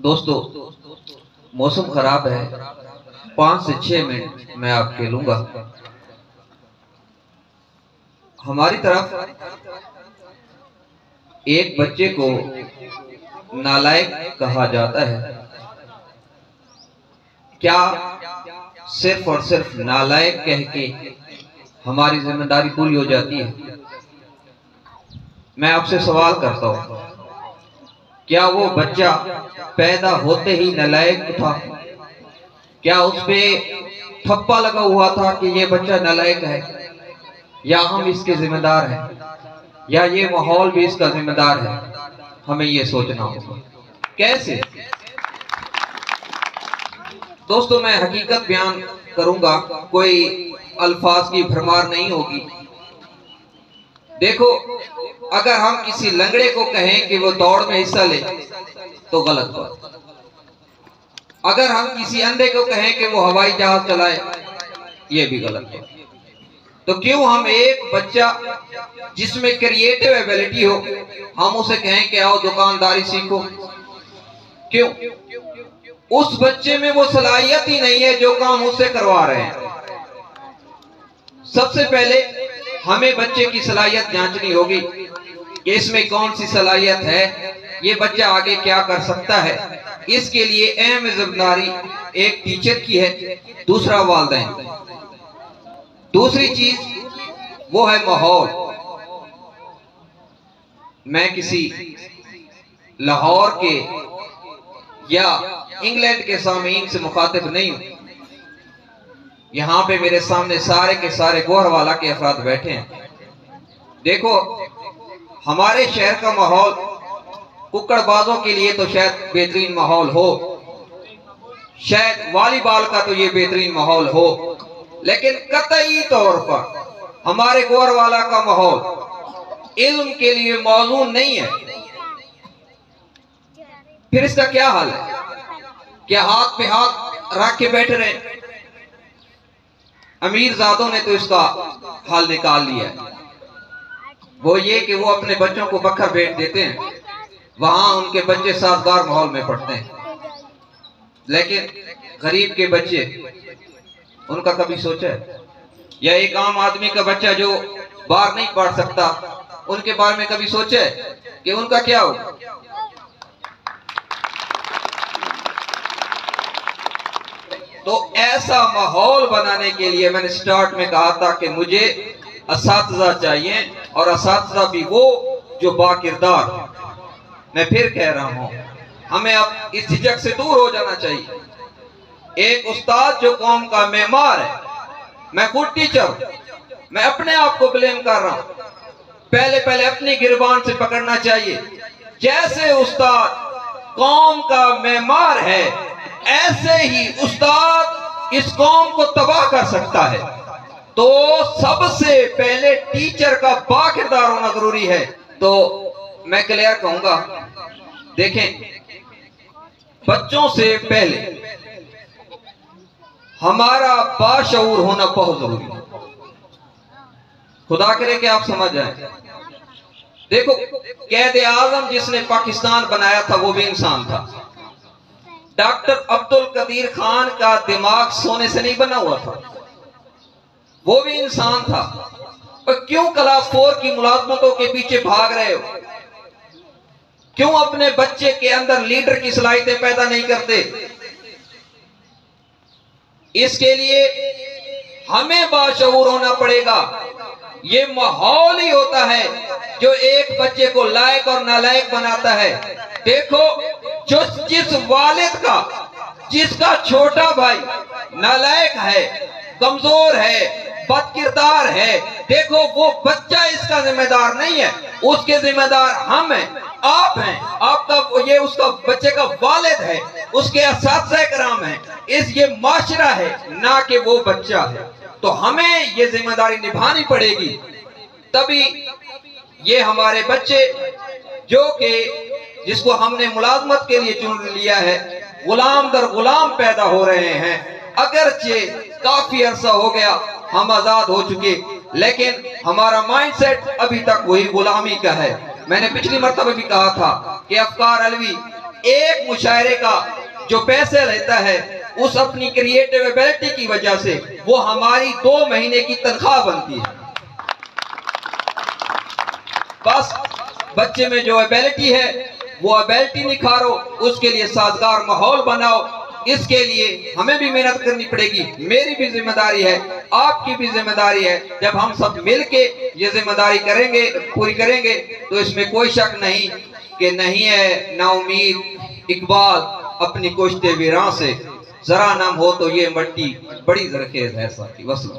दोस्तों, मौसम खराब है, 5 से 6 मिनट मैं आपके लूंगा। हमारी तरफ एक बच्चे को नालायक कहा जाता है। क्या सिर्फ और सिर्फ नालायक कह के हमारी जिम्मेदारी पूरी हो जाती है? मैं आपसे सवाल करता हूं, क्या वो बच्चा पैदा होते ही नालायक था? क्या उस पे ठप्पा लगा हुआ था कि ये बच्चा नालायक है, या हम इसके जिम्मेदार हैं, या ये माहौल भी इसका जिम्मेदार है? हमें ये सोचना होगा। कैसे? दोस्तों, मैं हकीकत बयान करूंगा, कोई अल्फाज की भरमार नहीं होगी। देखो, अगर हम किसी लंगड़े को कहें कि वो दौड़ में हिस्सा ले तो गलत बात। अगर हम किसी अंधे को कहें कि वो हवाई जहाज चलाए, ये भी गलत बात। तो क्यों हम एक बच्चा जिसमें क्रिएटिव एबिलिटी हो, हम उसे कहें कि आओ दुकानदारी सीखो? क्यों? उस बच्चे में वो सलाहियत ही नहीं है जो काम उससे करवा रहे हैं। सबसे पहले हमें बच्चे की सलाहियत जांचनी होगी कि इसमें कौन सी सलाहियत है, ये बच्चा आगे क्या कर सकता है। इसके लिए अहम जिम्मेदारी एक टीचर की है, दूसरा वालिदैन, दूसरी चीज वो है माहौल। मैं किसी लाहौर के या इंग्लैंड के सामीन से मुखातिब नहीं हूं। यहां पे मेरे सामने सारे के सारे गोहरवाला के अफराद बैठे हैं। देखो, हमारे शहर का माहौल कुक्कड़बाजों के लिए तो शायद बेहतरीन माहौल हो, शायद वॉलीबॉल का तो ये बेहतरीन माहौल हो, लेकिन कतई तौर पर हमारे गोहरवाला का माहौल इल्म के लिए मौजूद नहीं है। फिर इसका क्या हाल है? क्या हाथ पे हाथ रख के बैठ रहे? अमीर ज़ादों ने तो इसका हाल निकाल लिया है। वो ये कि वो अपने बच्चों को बखर भेज देते हैं, वहां उनके बच्चे साजगार माहौल में पढ़ते हैं। लेकिन गरीब के बच्चे, उनका कभी सोचा है? या एक आम आदमी का बच्चा जो बाहर नहीं पढ़ सकता, उनके बारे में कभी सोचा है कि उनका क्या होगा? तो ऐसा माहौल बनाने के लिए मैंने स्टार्ट में कहा था कि मुझे असातिज़ा चाहिए, और असातिज़ा भी वो जो बाकिरदार। मैं फिर कह रहा हूं, हमें अब इस झिझक से दूर हो जाना चाहिए। एक उस्ताद जो कौम का मेमार है, मैं खुद टीचर, मैं अपने आप को ब्लेम कर रहा हूं। पहले पहले अपनी गिरबान से पकड़ना चाहिए। जैसे उस्ताद कौम का मेमार है, ऐसे ही उस्ताद इस कौम को तबाह कर सकता है। तो सबसे पहले टीचर का बाकिरदार होना जरूरी है। तो मैं क्लियर कहूंगा, देखें, बच्चों से पहले हमारा बाशऊर होना बहुत जरूरी है। खुदा करे कि आप समझ जाएं। देखो, कैद आजम जिसने पाकिस्तान बनाया था वो भी इंसान था। डॉक्टर अब्दुल कदीर खान का दिमाग सोने से नहीं बना हुआ था, वो भी इंसान था। और क्यों क्लास 4 की मुलाजमतों के पीछे भाग रहे हो? क्यों अपने बच्चे के अंदर लीडर की सलाहियतें पैदा नहीं करते? इसके लिए हमें बाशऊर होना पड़ेगा। ये माहौल ही होता है जो एक बच्चे को लायक और नालायक बनाता है। देखो, जिस वालिद का, जिसका छोटा भाई नालायक है, कमजोर है, बदकिरदार है, देखो वो बच्चा इसका जिम्मेदार नहीं है, उसके जिम्मेदार हम हैं, आप हैं। आपका ये उसका बच्चे का वालिद है, उसके असातिज़ा कराम है, ये माशरा है, ना कि वो बच्चा है। तो हमें ये जिम्मेदारी निभानी पड़ेगी, तभी ये हमारे बच्चे जो कि जिसको हमने मुलाजमत के लिए चुन लिया है, गुलाम दर गुलाम पैदा हो रहे हैं। अगरचे काफी अरसा हो गया हम आजाद हो चुके, लेकिन हमारा माइंडसेट अभी तक वही गुलामी का है। मैंने पिछली मर्तबा भी कहा था कि अफकार अलवी एक मुशायरे का जो पैसे लेता है उस अपनी क्रिएटिव एबिलिटी की वजह से वो हमारी 2 महीने की तनख्वाह बनती है। बस बच्चे में जो एबिलिटी है वो एबिलिटी निखारो, उसके लिए साजगार माहौल बनाओ। इसके लिए हमें भी मेहनत करनी पड़ेगी, मेरी भी जिम्मेदारी है, आपकी भी जिम्मेदारी है। जब हम सब मिलके ये जिम्मेदारी करेंगे, पूरी करेंगे, तो इसमें कोई शक नहीं कि नहीं है नाउमीद इकबाल अपनी कोश्ते वीरां से, जरा नाम हो तो ये मट्टी बड़ी जरखेज है साथी। वसलम।